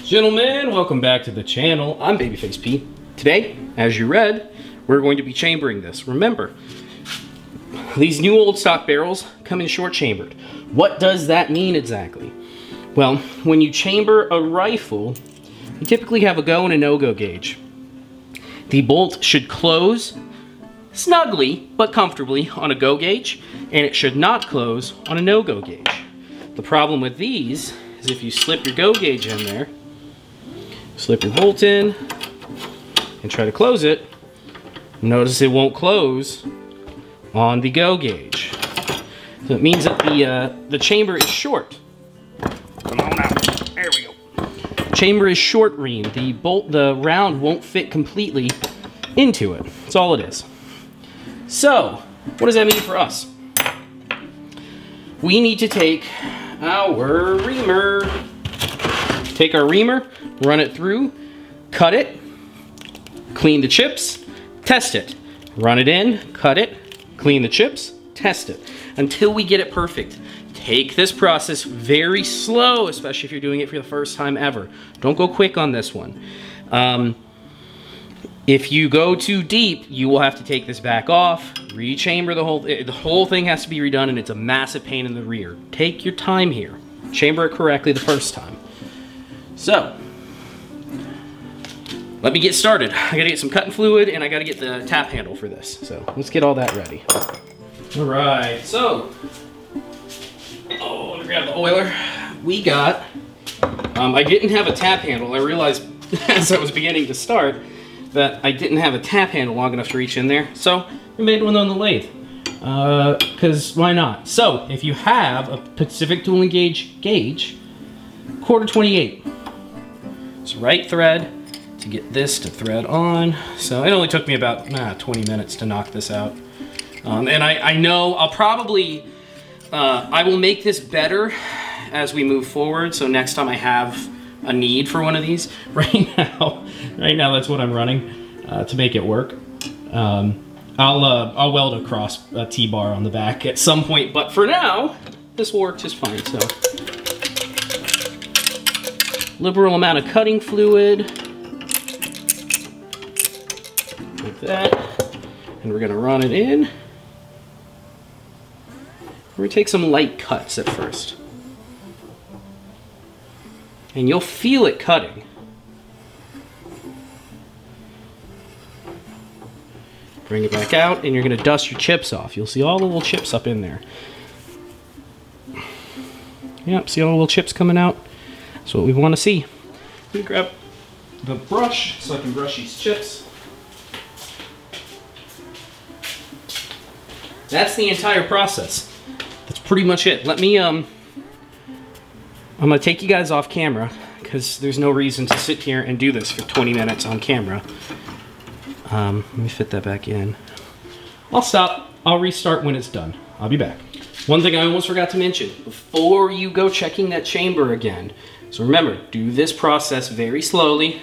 Gentlemen, welcome back to the channel. I'm Babyface Pete. Today, as you read, we're going to be chambering this. Remember, these new old stock barrels come in short chambered. What does that mean exactly? Well, when you chamber a rifle, you typically have a go and a no-go gauge. The bolt should close snugly but comfortably on a go gauge, and it should not close on a no-go gauge. The problem with these is if you slip your go gauge in there, slip your bolt in, and try to close it, notice it won't close on the go gauge. So it means that the chamber is short. Come on out. There we go. Chamber is short ream. The round won't fit completely into it. That's all it is. So, what does that mean for us? We need to take our reamer. Take our reamer, run it through, cut it, clean the chips, test it. Run it in, cut it, clean the chips, test it. Until we get it perfect. Take this process very slow, especially if you're doing it for the first time ever. Don't go quick on this one. If you go too deep, you will have to take this back off, rechamber the whole thing has to be redone, and it's a massive pain in the rear. Take your time here. Chamber it correctly the first time. So, let me get started. I gotta get some cutting fluid and I gotta get the tap handle for this. So, let's get all that ready. All right, so, let me grab the oiler. We got, I didn't have a tap handle. I realized as I was beginning to start that I didn't have a tap handle long enough to reach in there. So, we made one on the lathe. Because why not? So, if you have a Pacific Tooling gauge, 1/4-28. It's right thread to get this to thread on. So it only took me about 20 minutes to knock this out. And I know I'll probably, I will make this better as we move forward. So next time I have a need for one of these, right now that's what I'm running to make it work. I'll weld across a T-bar on the back at some point, but for now, this will work just fine. So, liberal amount of cutting fluid, like that, and we're gonna run it in. We're gonna take some light cuts at first, and you'll feel it cutting. Bring it back out, and you're gonna dust your chips off. You'll see all the little chips up in there. Yep, see all the little chips coming out? That's what we want to see. Let me grab the brush so I can brush these chips. That's the entire process. That's pretty much it. Let me, I'm gonna take you guys off camera because there's no reason to sit here and do this for 20 minutes on camera. Let me fit that back in. I'll stop. I'll restart when it's done. I'll be back. One thing I almost forgot to mention, before you go checking that chamber again, so remember, do this process very slowly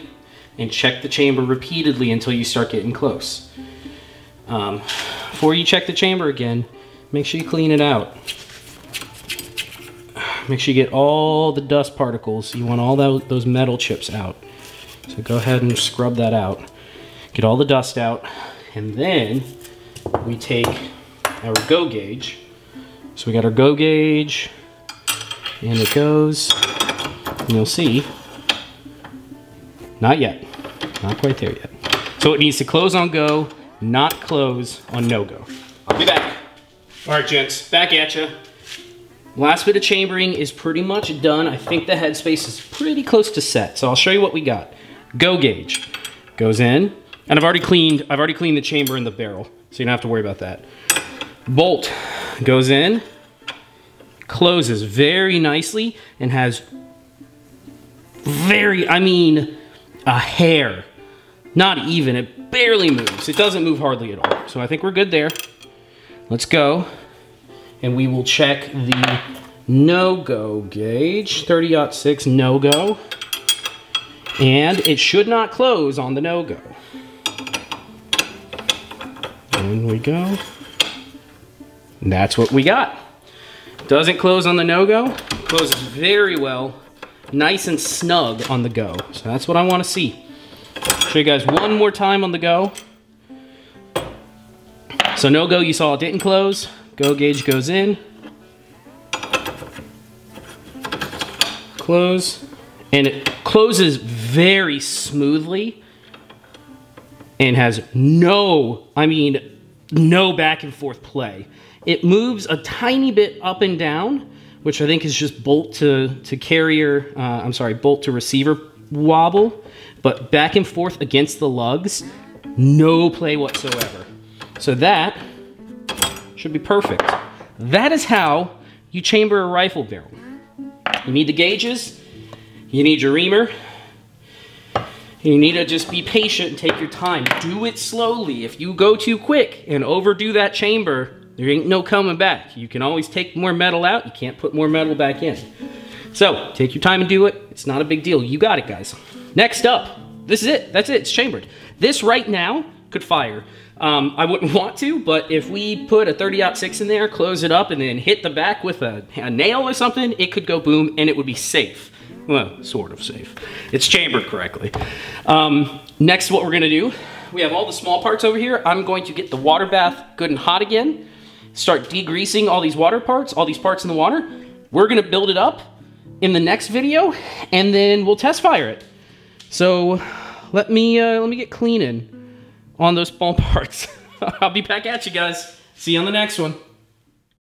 and check the chamber repeatedly until you start getting close. Before you check the chamber again, make sure you clean it out. Make sure you get all the dust particles. You want all those metal chips out. So go ahead and scrub that out. Get all the dust out, and then we take our go gauge. So we got our go gauge, and it goes, and you'll see, not yet, not quite there yet. So it needs to close on go, not close on no go. I'll be back. All right, gents, back at you. Last bit of chambering is pretty much done. I think the headspace is pretty close to set, so I'll show you what we got. Go gauge goes in, and I've already cleaned the chamber in the barrel, so you don't have to worry about that. Bolt goes in, closes very nicely, and has a hair. Not even, it barely moves. It doesn't move hardly at all. So I think we're good there. Let's go, and we will check the no-go gauge, 30-06 no-go, and it should not close on the no-go. In we go. And that's what we got. Doesn't close on the no-go. Closes very well nice and snug on the go. So that's what I want to see. Show you guys one more time on the go. So no go, you saw it didn't close. Go gauge goes in. Close. And it closes very smoothly and has no back and forth play. It moves a tiny bit up and down, which I think is just bolt to receiver wobble, but back and forth against the lugs, no play whatsoever. So that should be perfect. That is how you chamber a rifle barrel. You need the gauges, you need your reamer, you need to just be patient and take your time. Do it slowly. If you go too quick and overdo that chamber, there ain't no coming back. You can always take more metal out, you can't put more metal back in. So, take your time and do it. It's not a big deal. You got it, guys. Next up, this is it. That's it. It's chambered. This right now could fire. I wouldn't want to, but if we put a 30-06 in there, close it up, and then hit the back with a nail or something, it could go boom, and it would be safe. Well, sort of safe. It's chambered correctly. Next, what we're going to do, we have all the small parts over here. I'm going to get the water bath good and hot again. Start degreasing all these water parts, all these parts in the water. We're going to build it up in the next video, and then we'll test fire it. So let me get cleaning on those small parts. I'll be back at you guys. See you on the next one.